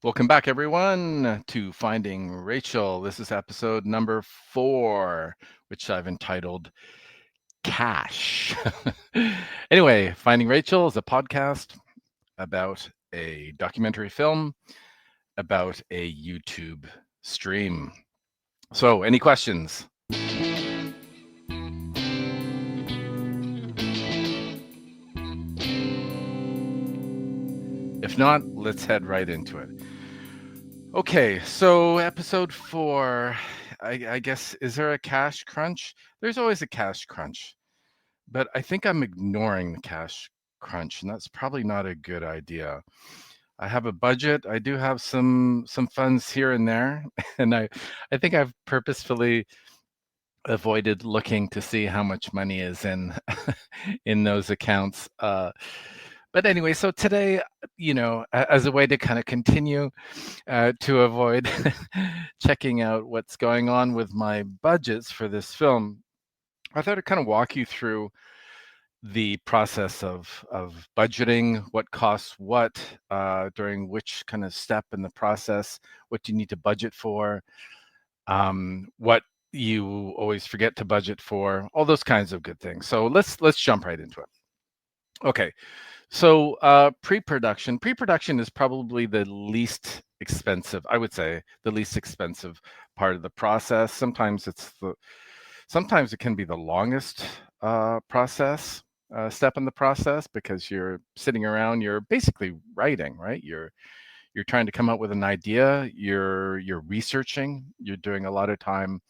Welcome back, everyone, to Finding Rachel. This is episode number 4, which I've entitled Cash. Anyway, Finding Rachel is a podcast about a documentary film about a YouTube stream. So, any questions? If not, let's head right into it. Okay, so episode 4, I guess, is there a cash crunch? There's always a cash crunch. But I think I'm ignoring the cash crunch, and that's probably not a good idea. I have a budget. I do have some funds here and there, and I think I've purposefully avoided looking to see how much money is in in those accounts. But anyway, so today, as a way to kind of continue to avoid checking out what's going on with my budgets for this film, I thought I'd kind of walk you through the process of budgeting, what costs what during which kind of step in the process, what you need to budget for, what you always forget to budget for, all those kinds of good things. So let's jump right into it. Okay, so pre-production is probably the least expensive, I would say, the least expensive part of the process. Sometimes it can be the longest process step in the process because you're sitting around, you're basically writing, right? You're trying to come up with an idea, you're researching, you're doing a lot of time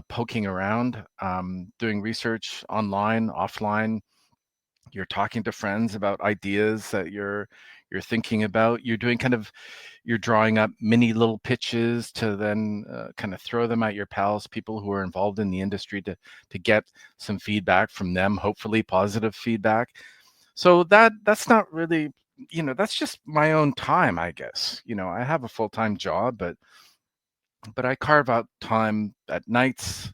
poking around, doing research online, offline. You're talking to friends about ideas that you're thinking about. You're drawing up mini little pitches to then kind of throw them at your pals, people who are involved in the industry, to get some feedback from them, hopefully positive feedback. So that's not really, that's just my own time, I guess. I have a full-time job, but I carve out time at nights,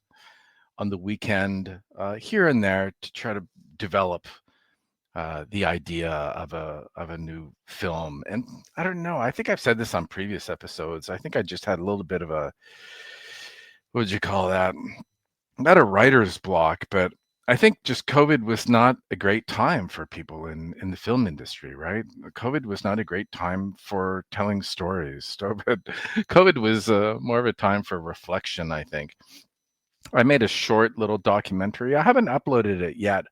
on the weekend, here and there, to try to develop the idea of a new film. And I don't know. I think I've said this on previous episodes. I think I just had a little bit of a, what would you call that? Not a writer's block, but I think just COVID was not a great time for people in the film industry, right? COVID was not a great time for telling stories. COVID was more of a time for reflection, I think. I made a short little documentary. I haven't uploaded it yet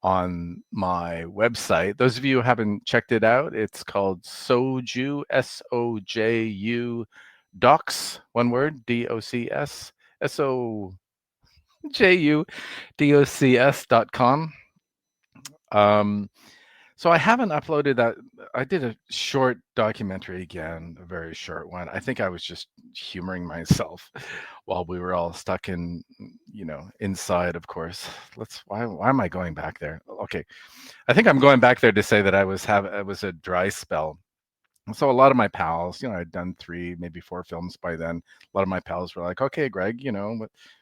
on my website. Those of you who haven't checked it out, it's called Soju, Soju Docs, one word, DOCS, SOJUDOCS.com. Um, so I haven't uploaded that. I did a short documentary again, a very short one. I think I was just humoring myself while we were all stuck inside, of course. Why am I going back there? Okay. I think I'm going back there to say that it was a dry spell. So a lot of my pals, I'd done 3, maybe 4 films by then. A lot of my pals were like, "Okay, Greg,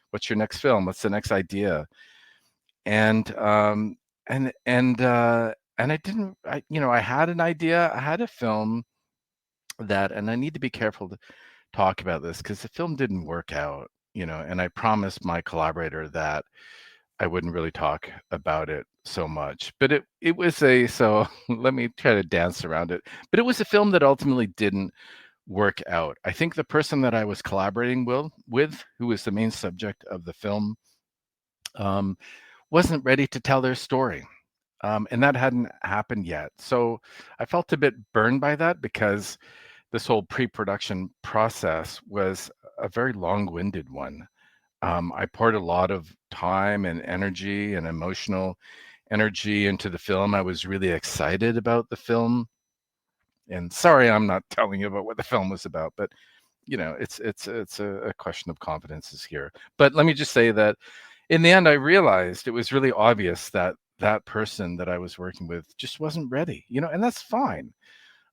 what's your next film? What's the next idea?" And and I didn't, I had an idea. I had a film that, and I need to be careful to talk about this because the film didn't work out, and I promised my collaborator that I wouldn't really talk about it so much. But it was so let me try to dance around it. But it was a film that ultimately didn't work out. I think the person that I was collaborating with, who was the main subject of the film, um, wasn't ready to tell their story. And that hadn't happened yet. So I felt a bit burned by that because this whole pre-production process was a very long-winded one. I poured a lot of time and energy and emotional energy into the film. I was really excited about the film. And sorry, I'm not telling you about what the film was about, but it's a question of confidences here. But let me just say that in the end, I realized it was really obvious that that person that I was working with just wasn't ready, and that's fine.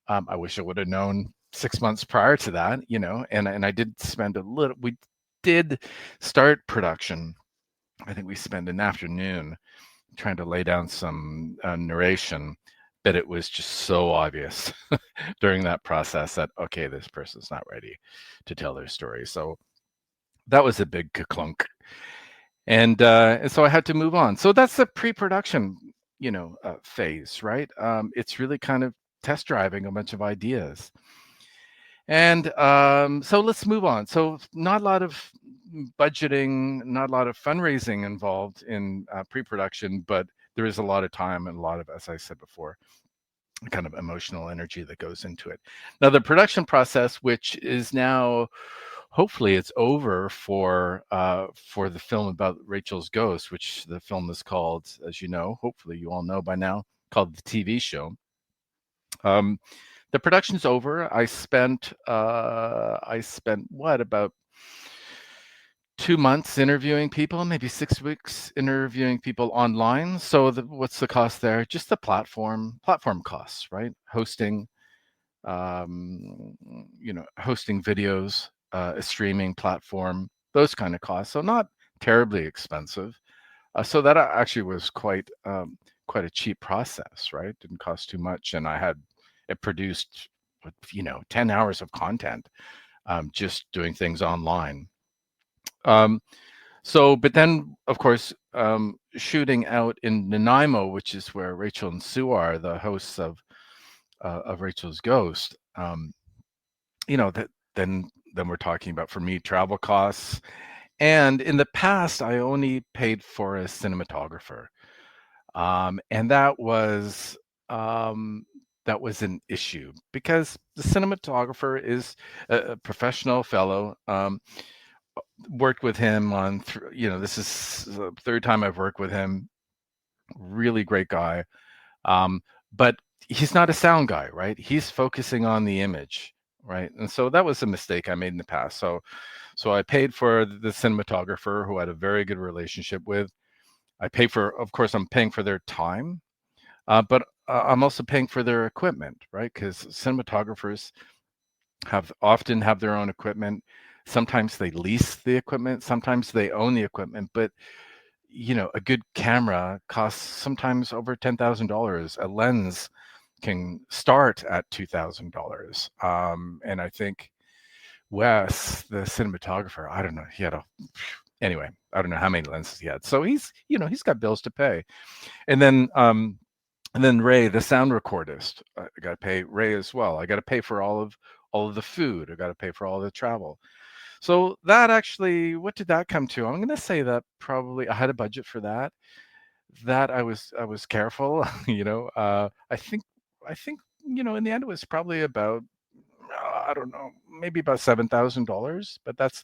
I wish I would have known 6 months prior to that, and I did spend we did start production. I think we spent an afternoon trying to lay down some narration, but it was just so obvious during that process that, okay, this person's not ready to tell their story. So that was a big clunk. And so I had to move on. So that's the pre-production, phase, right? It's really kind of test driving a bunch of ideas. And so let's move on. So not a lot of budgeting, not a lot of fundraising involved in pre-production, but there is a lot of time and a lot of, as I said before, kind of emotional energy that goes into it. Now, the production process, which is now, hopefully, it's over for the film about Rachel's ghost, which the film is called, as you know, hopefully you all know by now, called the TV show. The production's over. I spent what, about 2 months interviewing people, maybe 6 weeks interviewing people online. So what's the cost there? Just the platform costs, right? Hosting, hosting videos, a streaming platform, those kind of costs. So not terribly expensive. So that actually was quite a cheap process, right? Didn't cost too much, and it produced 10 hours of content, just doing things online. Um, but then, of course, shooting out in Nanaimo, which is where Rachel and Sue are, the hosts of Rachel's Ghost. That then we're talking about, for me, travel costs. And in the past, I only paid for a cinematographer, and that was an issue because the cinematographer is a professional fellow. Worked with him on, this is the third time I've worked with him. Really great guy. But he's not a sound guy, right? He's focusing on the image, right? And so that was a mistake I made in the past. So I paid for the cinematographer, who I had a very good relationship with. Of course, I'm paying for their time, but I'm also paying for their equipment, right? Because cinematographers often have their own equipment. Sometimes they lease the equipment, sometimes they own the equipment, but a good camera costs sometimes over $10,000. A lens can start at $2,000. And I think Wes, the cinematographer, I don't know, anyway, I don't know how many lenses he had. So he's got bills to pay. And then Ray, the sound recordist, I got to pay Ray as well. I got to pay for all of the food. I got to pay for all the travel. So that actually, what did that come to? I'm going to say that probably I had a budget for that. That I was careful. I think in the end it was probably about, I don't know, maybe about $7,000. But that's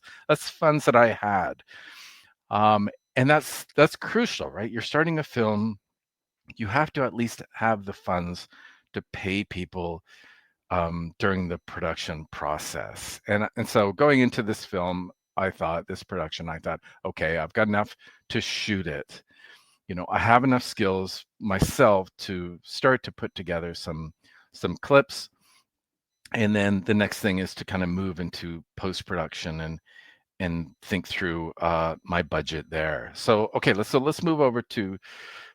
funds that I had, and that's crucial, right? You're starting a film. You have to at least have the funds to pay people during the production process. And so going into this film, I thought, okay, I've got enough to shoot it. I have enough skills myself to start to put together some clips. And then the next thing is to kind of move into post-production and think through my budget there. So, okay, let's move over to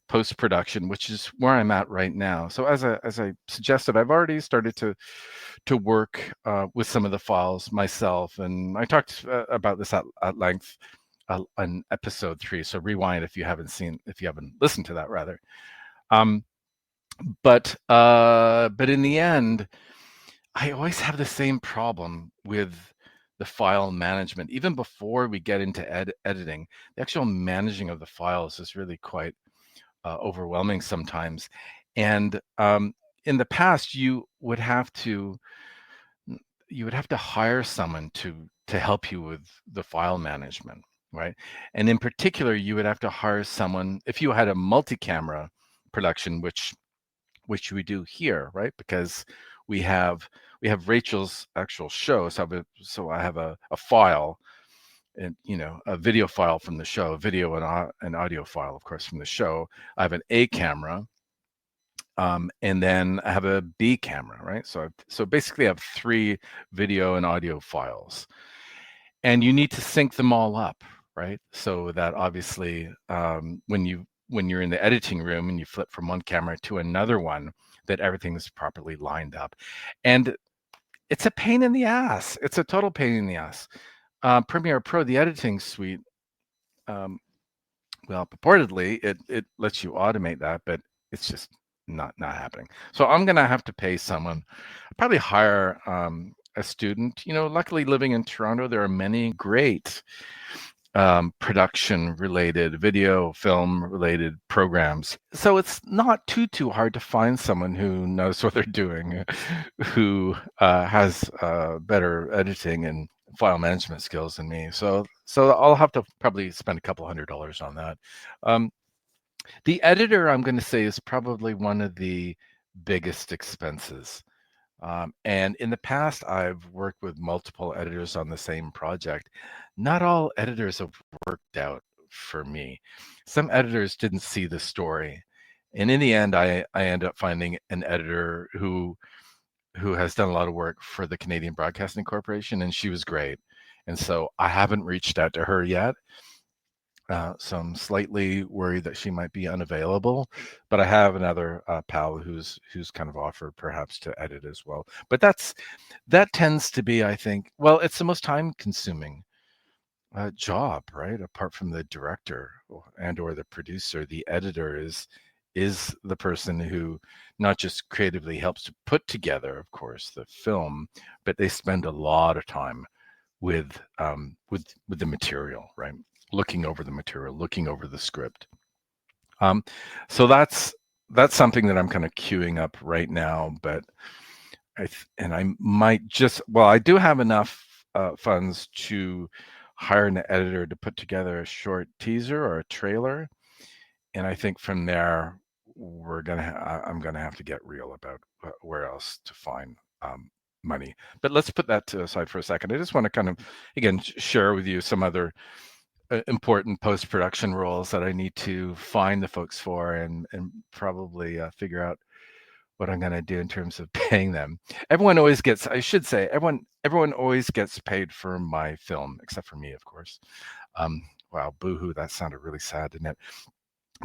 post-production, which is where I'm at right now. So as I suggested, I've already started to work with some of the files myself, and I talked about this at length on episode 3. So rewind if you haven't listened to that, rather. But in the end, I always have the same problem with the file management. Even before we get into editing, the actual managing of the files is really quite overwhelming sometimes. And in the past, you would have to hire someone to help you with the file management, right? And in particular, you would have to hire someone if you had a multi-camera production, which we do here, right? Because we have Rachel's actual show. So I have a file, and a video file from the show, a video and an audio file, of course, from the show. I have an A camera, and then I have a B camera, right? So basically I have 3 video and audio files, and you need to sync them all up, right? So that obviously when you're in the editing room and you flip from one camera to another one, that everything's properly lined up. And it's a pain in the ass. It's a total pain in the ass. Premiere Pro, the editing suite, um, well, purportedly it lets you automate that, but it's just not happening. So I'm gonna have to pay someone, probably hire a student. Luckily living in Toronto, there are many great production related, video, film related programs. So it's not too hard to find someone who knows what they're doing, who has better editing and file management skills than me. So I'll have to probably spend a couple $100 on that. The editor, I'm going to say, is probably one of the biggest expenses. And in the past, I've worked with multiple editors on the same project. Not all editors have worked out for me. Some editors didn't see the story. And in the end, I end up finding an editor who has done a lot of work for the Canadian Broadcasting Corporation, and she was great. And so I haven't reached out to her yet. So I'm slightly worried that she might be unavailable, but I have another pal who's kind of offered perhaps to edit as well. But that tends to be, I think, well, it's the most time-consuming job, right? Apart from the director and or the producer, the editor is the person who not just creatively helps to put together, of course, the film, but they spend a lot of time with the material, right? Looking over the material, looking over the script. So that's something that I'm kind of queuing up right now, but I might just, well, I do have enough funds to hire an editor to put together a short teaser or a trailer. And I think from there, I'm gonna have to get real about where else to find money. But let's put that to aside for a second. I just want to kind of, again, share with you some other important post-production roles that I need to find the folks for and probably figure out what I'm going to do in terms of paying them. Everyone always gets, I should say, everyone always gets paid for my film, except for me, of course. Wow, boohoo, that sounded really sad, didn't it?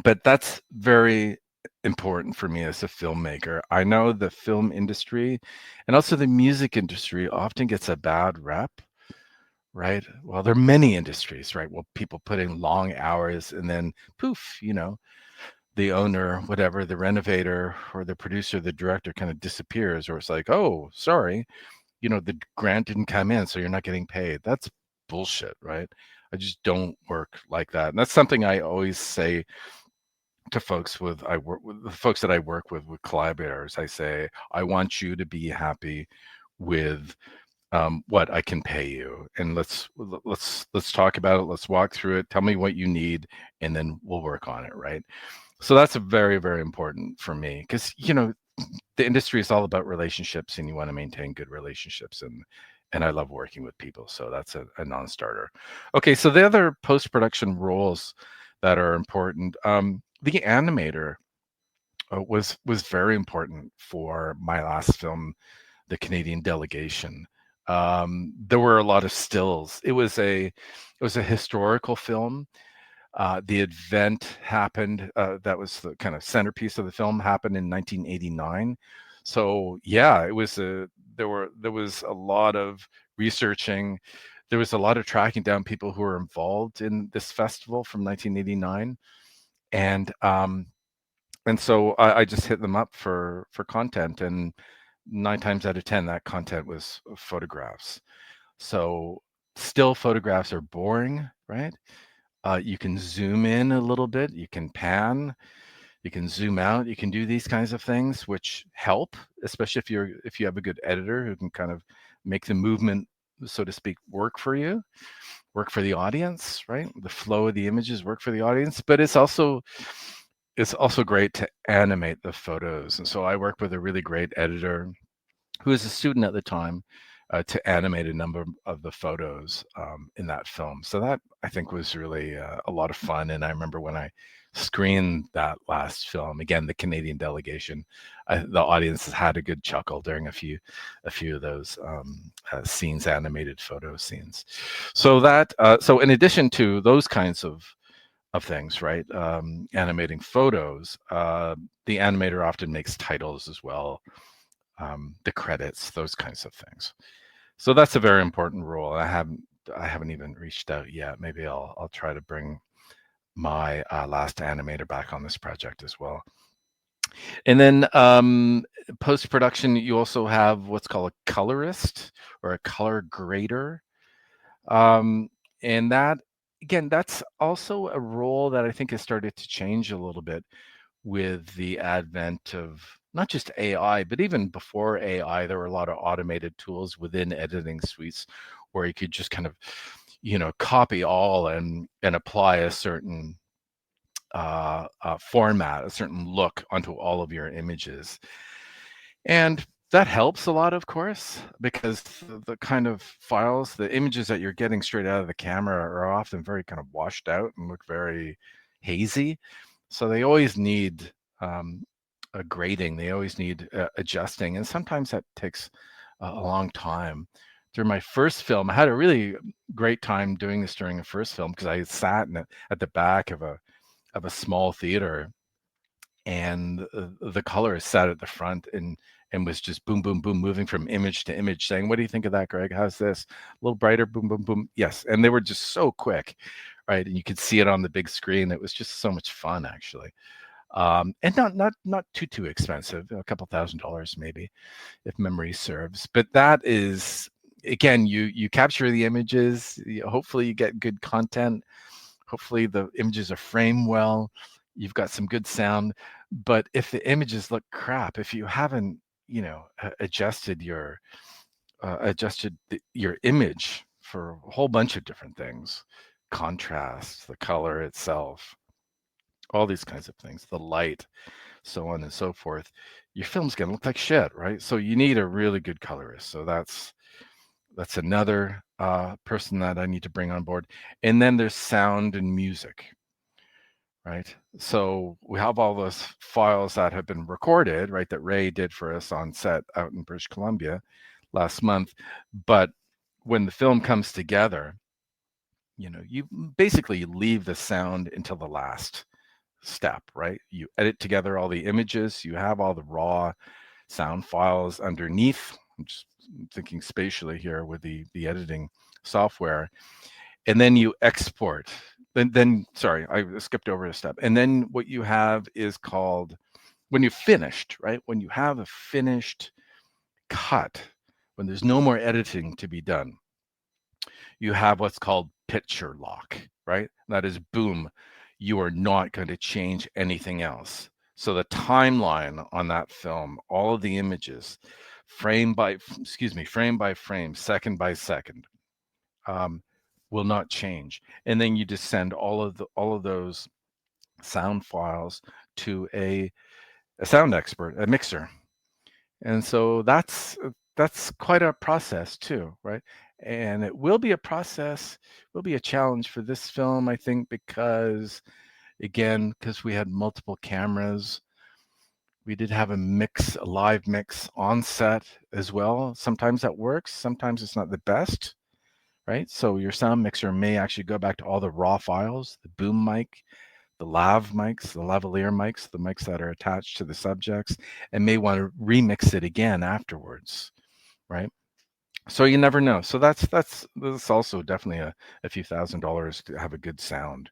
But that's very important for me as a filmmaker. I know the film industry and also the music industry often gets a bad rep, right? Well, there are many industries, right? Well, people put in long hours and then poof, the owner, whatever, the renovator or the producer, the director kind of disappears, or it's like, oh, sorry, the grant didn't come in, so you're not getting paid. That's bullshit, right? I just don't work like that. And that's something I always say to folks the folks that I work with collaborators. I say, I want you to be happy with what I can pay you, and let's talk about it. Let's walk through it. Tell me what you need, and then we'll work on it, right? So that's a very, very important for me, because the industry is all about relationships, and you want to maintain good relationships, and I love working with people, so that's a non-starter. Okay, so the other post-production roles that are important, the animator was very important for my last film, The Canadian Delegation. There were a lot of stills. It was a historical film. The event happened, that was the kind of centerpiece of the film, happened in 1989. So yeah, there was a lot of researching. There was a lot of tracking down people who were involved in this festival from 1989. And so I just hit them up for content, and 9 times out of 10, that content was photographs. So still photographs are boring, right? You can zoom in a little bit, you can pan, you can zoom out, you can do these kinds of things, which help, especially if you have a good editor who can kind of make the movement, so to speak, work for you, work for the audience, right? The flow of the images work for the audience, but it's also great to animate the photos. And so I worked with a really great editor who was a student at the time, to animate a number of the photos in that film. So that, I think, was really a lot of fun. And I remember when I screened that last film, again, The Canadian Delegation, the audience had a good chuckle during a few of those scenes, animated photo scenes. So that, so in addition to those kinds of of things, right? Animating photos. The animator often makes titles as well, the credits, those kinds of things. So that's a very important role. I haven't even reached out yet. Maybe I'll try to bring my last animator back on this project as well. And then post production, you also have what's called a colorist or a color grader. Um, and that, again, that's also a role that I think has started to change a little bit with the advent of not just AI, but even before AI, there were a lot of automated tools within editing suites where you could just kind of, copy all and apply a certain format, a certain look onto all of your images. And that helps a lot, of course, because the kind of files, the images that you're getting straight out of the camera are often very kind of washed out and look very hazy. So they always need a grading. They always need adjusting, and sometimes that takes a long time. During my first film, I had a really great time doing this during the first film because I sat at the back of a small theater, and the colorist sat at the front and was just boom, boom, boom, moving from image to image, saying, "What do you think of that, Greg? How's this? A little brighter? Boom, boom, boom." Yes, and they were just so quick, right? And you could see it on the big screen. It was just so much fun, actually, and not too expensive, a couple $1,000 maybe, if memory serves. But that is, again, you capture the images. Hopefully, you get good content. Hopefully the images are framed well. You've got some good sound. But if the images look crap, if you haven't, adjusted your image for a whole bunch of different things, contrast, the color itself, all these kinds of things, the light, so on and so forth, your film's gonna look like shit, right? So you need a really good colorist. So that's another person that I need to bring on board. And then there's sound and music, right? So we have all those files that have been recorded, right, that Ray did for us on set out in British Columbia last month. But when the film comes together, you basically leave the sound until the last step, right? You edit together all the images, you have all the raw sound files underneath. I'm just thinking spatially here with the editing software, and then you export. Then sorry, I skipped over a step. And then what you have is called, when you've finished, right? When you have a finished cut, when there's no more editing to be done, you have what's called picture lock, right? That is, boom, you are not going to change anything else. So the timeline on that film, all of the images, frame by frame, second by second, will not change. And then you just send all of those sound files to a sound expert, a mixer. And so that's quite a process too, right? And it will be a process, will be a challenge for this film, I think, because we had multiple cameras. We did have a live mix on set as well. Sometimes that works, sometimes it's not the best, right? So your sound mixer may actually go back to all the raw files, the boom mic, the lav mics, the lavalier mics, the mics that are attached to the subjects, and may want to remix it again afterwards, right? So you never know. So that's also definitely a few $1,000s to have a good sound.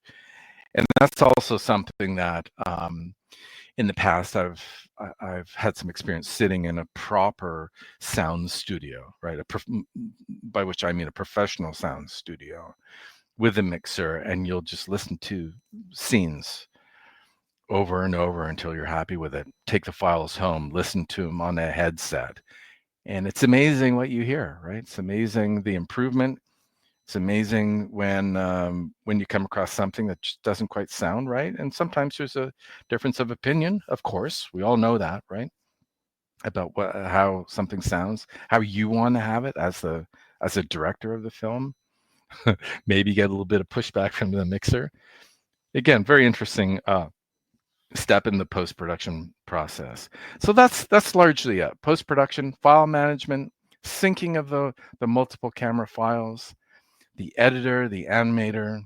And that's also something that in the past I've had some experience sitting in a proper sound studio, right? By which I mean a professional sound studio with a mixer, and you'll just listen to scenes over and over until you're happy with it. Take the files home, listen to them on a headset, and it's amazing what you hear, right? It's amazing the improvement. It's amazing when you come across something that just doesn't quite sound right, and sometimes there's a difference of opinion. Of course, we all know that, right? About how something sounds, how you want to have it as a director of the film. Maybe get a little bit of pushback from the mixer. Again, very interesting step in the post-production process. So that's largely it. Post-production, file management, syncing of the multiple camera files, the editor, the animator,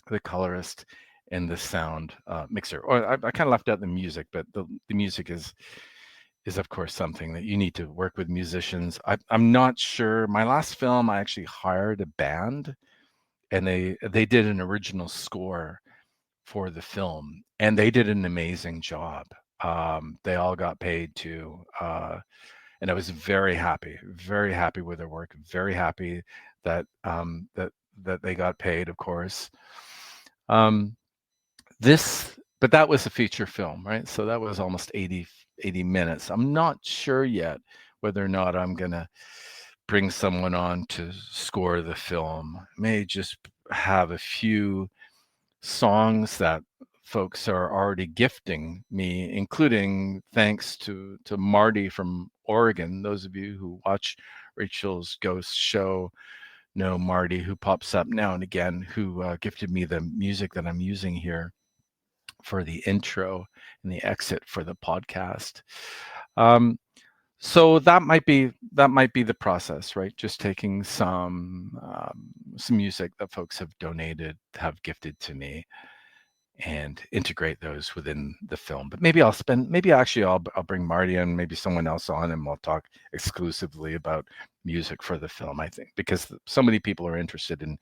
the colorist, and the sound mixer. Or I kind of left out the music, but the music is of course something that you need to work with musicians. I'm not sure. My last film, I actually hired a band, and they did an original score for the film, and they did an amazing job. They all got paid too, and I was very happy with their work. Very happy that that they got paid, of course. Um, but that was a feature film, right? So that was almost 80 minutes. I'm not sure yet whether or not I'm gonna bring someone on to score the film. I may just have a few songs that folks are already gifting me, including thanks to Marty from Oregon. Those of you who watch Rachel's Ghost show know Marty, who pops up now and again, who gifted me the music that I'm using here for the intro and the exit for the podcast. Um, so that might be the process, right? Just taking some music that folks have donated, have gifted to me, and integrate those within the film. But maybe actually I'll bring Marty and maybe someone else on, and we'll talk exclusively about music for the film. I think because so many people are interested in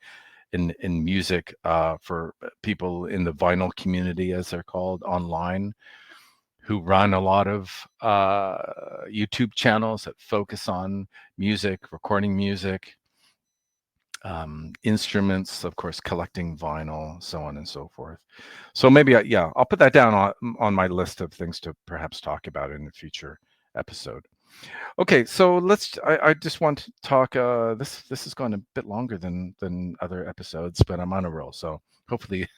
music, for people in the vinyl community, as they're called online, who run a lot of YouTube channels that focus on music, recording music, instruments, of course, collecting vinyl, so on and so forth. So maybe, yeah, I'll put that down on my list of things to perhaps talk about in a future episode. Okay, so I just want to talk. This has gone a bit longer than other episodes, but I'm on a roll, so hopefully,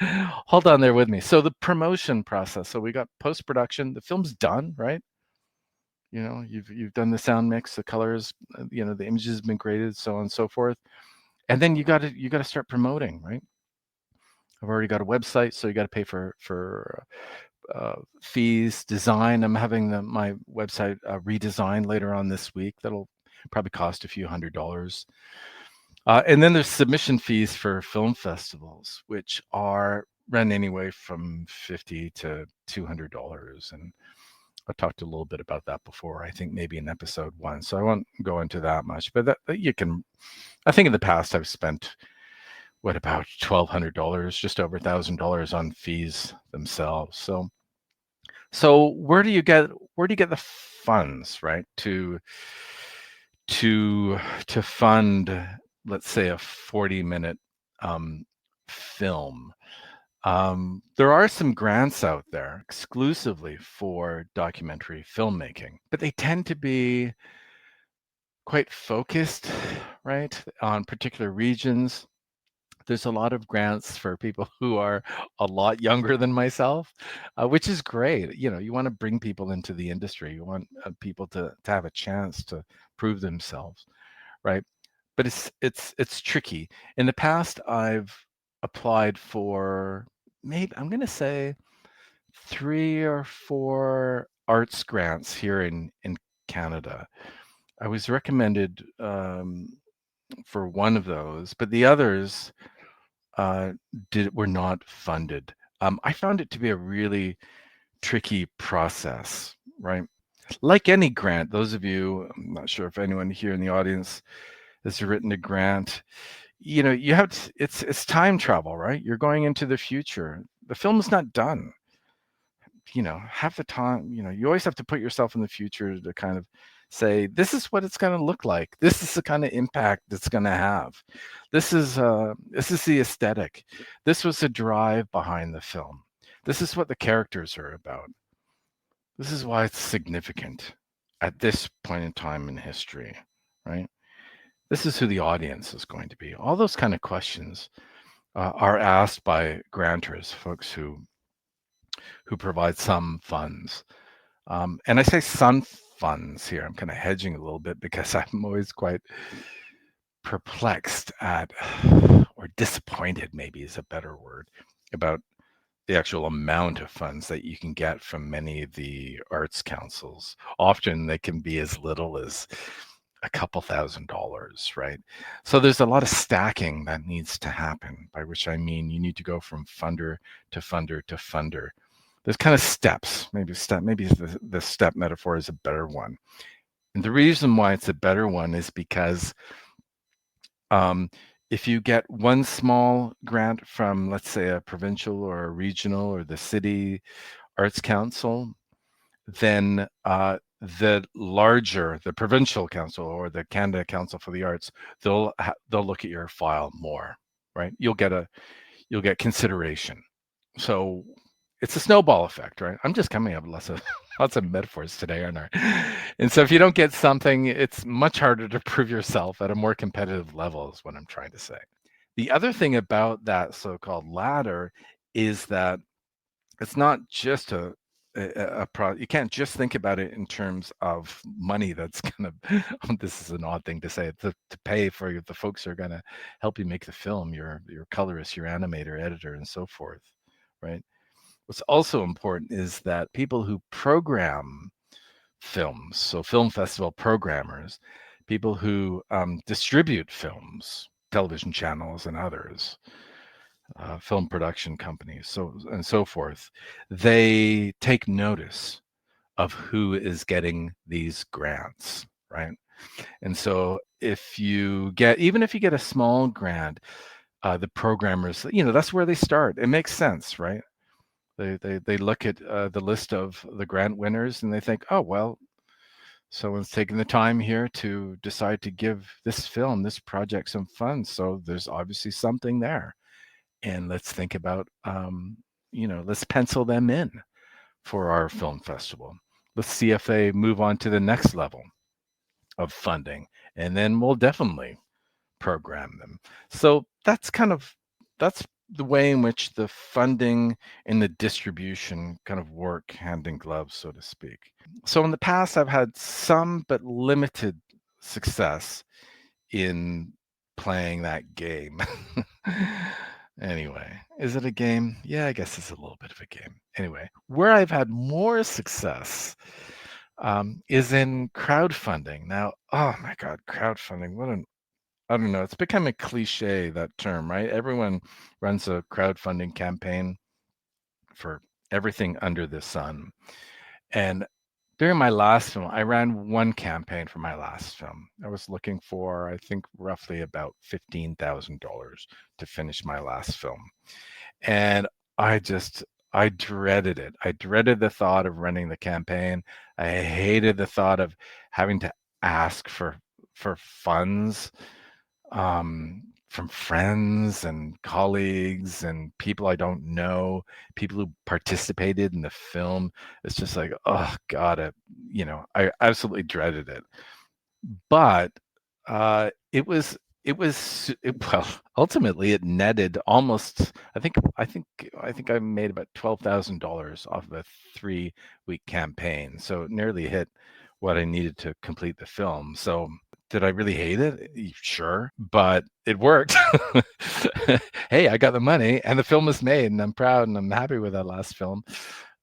hold on there with me. So the promotion process. So we got post production. The film's done, right? You know, you've done the sound mix, the colors, the images have been graded, so on and so forth. And then you got to start promoting, right? I've already got a website, so you got to pay for fees, design. I'm having my website redesigned later on this week. That'll probably cost a few $100s. And then there's submission fees for film festivals, which are run anyway from $50 to $200. And I talked a little bit about that before, I think maybe in episode 1. So I won't go into that much, but that you can, I think in the past I've spent about $1,200, just over $1,000 on fees themselves. So where do you get the funds, right, to fund, let's say, a 40-minute film? There are some grants out there exclusively for documentary filmmaking, but they tend to be quite focused, right, on particular regions. There's a lot of grants for people who are a lot younger than myself, which is great. You want to bring people into the industry. You want people to have a chance to prove themselves, right? But it's tricky. In the past, I've applied for, maybe I'm going to say, 3 or 4 arts grants here in Canada. I was recommended for one of those, but the others were not funded. I found it to be a really tricky process, right? Like any grant, those of you, I'm not sure if anyone here in the audience has written a grant. You have to, it's time travel, right? You're going into the future. The film is not done. Half the time, you always have to put yourself in the future to kind of say, this is what it's going to look like. This is the kind of impact it's going to have. This is the aesthetic. This was the drive behind the film. This is what the characters are about. This is why it's significant at this point in time in history, right? This is who the audience is going to be. All those kind of questions are asked by grantors, folks who provide some funds. And I say some funds here. I'm kind of hedging a little bit because I'm always quite perplexed at, or disappointed maybe is a better word, about the actual amount of funds that you can get from many of the arts councils. Often they can be as little as a couple $1,000s, right? So there's a lot of stacking that needs to happen, by which I mean you need to go from funder to funder to funder. There's kind of steps. Maybe the step metaphor is a better one. And the reason why it's a better one is because if you get one small grant from, let's say, a provincial or a regional or the city arts council, then the provincial council or the Canada Council for the Arts, they'll look at your file more, right? You'll get consideration. So it's a snowball effect, right? I'm just coming up with lots of metaphors today, aren't I? And so if you don't get something, it's much harder to prove yourself at a more competitive level, is what I'm trying to say. The other thing about that so-called ladder is that it's not just you can't just think about it in terms of money that's gonna this is an odd thing to say, to pay for the folks who are gonna help you make the film, your colorist, your animator, editor, and so forth, right? What's also important is that people who program films, so film festival programmers, people who distribute films, television channels and others, film production companies, so and so forth, they take notice of who is getting these grants, right? And so even if you get a small grant, the programmers, that's where they start. It makes sense, right? They look at the list of the grant winners and they think, oh well, someone's taking the time here to decide to give this project some funds, so there's obviously something there. And let's think about, let's pencil them in for our film festival. Let's see if they move on to the next level of funding, and then we'll definitely program them. So that's the way in which the funding and the distribution kind of work hand in glove, so to speak. So in the past, I've had some but limited success in playing that game. Anyway, is it a game? Yeah, I guess it's a little bit of a game. Anyway, where I've had more success is in crowdfunding. Now, oh my God, crowdfunding. I don't know. It's become a cliche, that term, right? Everyone runs a crowdfunding campaign for everything under the sun. And during my last film, I ran one campaign for my last film. I was looking for, I think, roughly about $15,000 to finish my last film. And I dreaded it. I dreaded the thought of running the campaign. I hated the thought of having to ask for funds from friends and colleagues and people I don't know, people who participated in the film. It's just like, oh God, I absolutely dreaded it. But well, ultimately it netted almost, I made about $12,000 off of a 3-week campaign. So it nearly hit what I needed to complete the film. So did I really hate it? Sure, but it worked. Hey, I got the money and the film is made and I'm proud and I'm happy with that last film.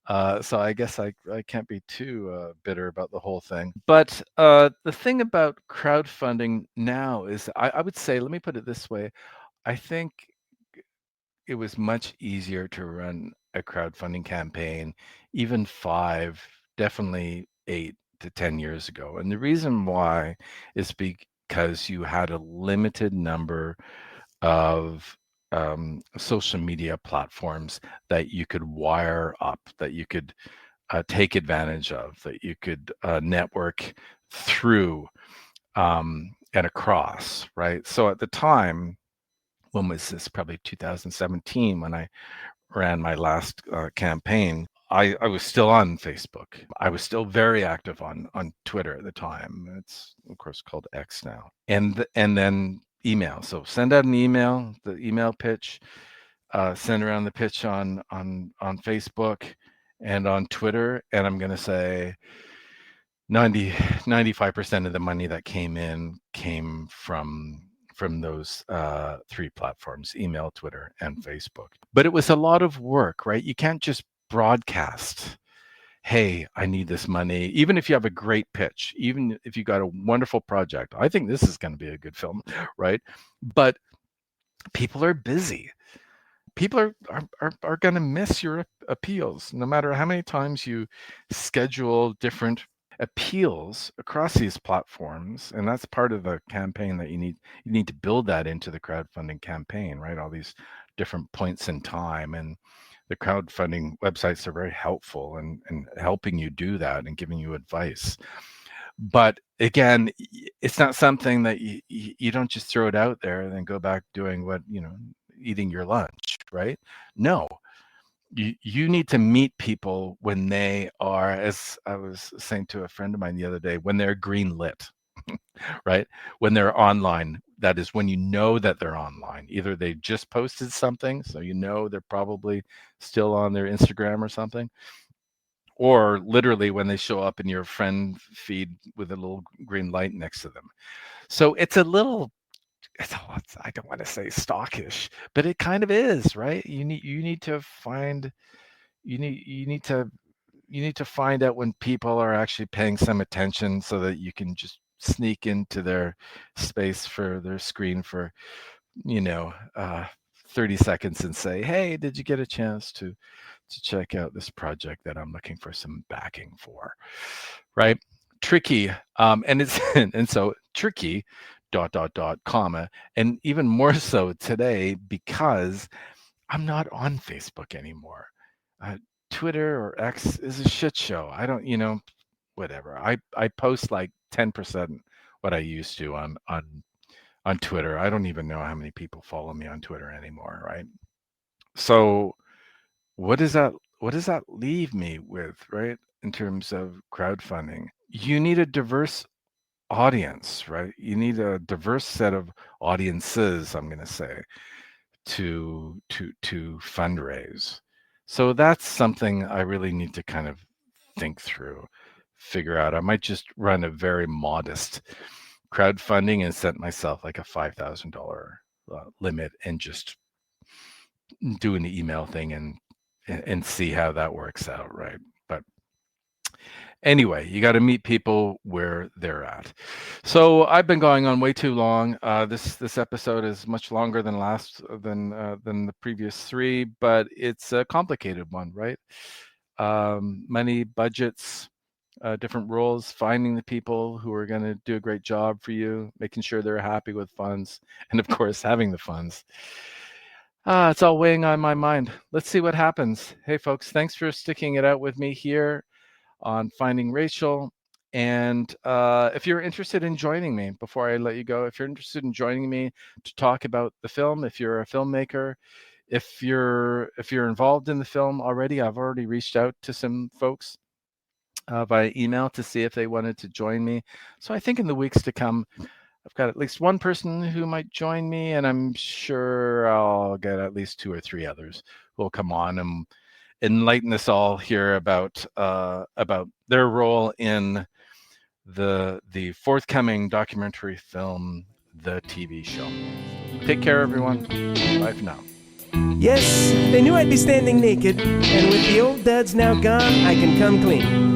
So I guess I can't be too bitter about the whole thing. But the thing about crowdfunding now is, I would say, let me put it this way, I think it was much easier to run a crowdfunding campaign, even 5, definitely 8 to 10 years ago. And the reason why is because you had a limited number of social media platforms that you could wire up, that you could take advantage of, that you could network through and across, right? So at the time, when was this? Probably 2017 when I ran my last campaign. I was still on Facebook. I was still very active on Twitter at the time. It's of course called X now. And then email. So send out an email, the email pitch, send around the pitch on Facebook and on Twitter. And I'm going to say 95% of the money that came in came from those 3 platforms: email, Twitter, and Facebook. But it was a lot of work, right? You can't just broadcast, hey, I need this money. Even if you have a great pitch, even if you got a wonderful project, I think this is going to be a good film, right? But people are busy. People are going to miss your appeals no matter how many times you schedule different appeals across these platforms. And that's part of the campaign that you need to build that into the crowdfunding campaign, right? All these different points in time, and the crowdfunding websites are very helpful in helping you do that and giving you advice. But again, it's not something that you don't just throw it out there and then go back doing what, eating your lunch, right? No, you need to meet people when they are, as I was saying to a friend of mine the other day, when they're green lit, right? When they're online, that is when you know that they're online. Either they just posted something, so they're probably still on their Instagram or something, or literally when they show up in your friend feed with a little green light next to them. So it's a little, I don't want to say stockish, but it kind of is, right? You need to find you need to find out when people are actually paying some attention so that you can just sneak into their space for their screen for, you know, uh, 30 seconds and say, hey, did you get a chance to check out this project that I'm looking for some backing for, right? Tricky. And it's, and so tricky, comma, and even more so today because I'm not on Facebook anymore. Uh, Twitter or X is a shit show. I don't, whatever. I post like 10% what I used to on Twitter. I don't even know how many people follow me on Twitter anymore, right? So what does that leave me with, right? In terms of crowdfunding, you need a diverse audience, right? You need a diverse set of audiences, I'm going to say, to fundraise. So that's something I really need to kind of think through, figure out. I might just run a very modest crowdfunding and set myself like a $5,000 limit and just do an email thing and see how that works out, right? But anyway, you got to meet people where they're at. So I've been going on way too long. This episode is much longer than than the previous three, but it's a complicated one, right? Money, budgets, different roles, finding the people who are going to do a great job for you, making sure they're happy with funds, and of course having the funds. It's all weighing on my mind. Let's see what happens. Hey, folks, thanks for sticking it out with me here on Finding Rachel. And if you're interested in joining me, before I let you go, if you're interested in joining me to talk about the film, if you're a filmmaker, if you're involved in the film already, I've already reached out to some folks via email to see if they wanted to join me. So I think in the weeks to come, I've got at least one person who might join me, and I'm sure I'll get at least 2 or 3 others who will come on and enlighten us all here about their role in the forthcoming documentary film, The TV Show. Take care, everyone. Bye for now. Yes, they knew I'd be standing naked, and with the old duds now gone, I can come clean.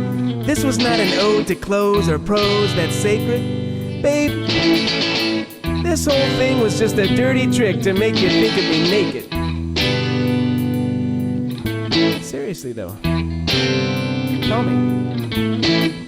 This was not an ode to clothes or prose that's sacred. Babe, this whole thing was just a dirty trick to make you think of me naked. Seriously though, tell me.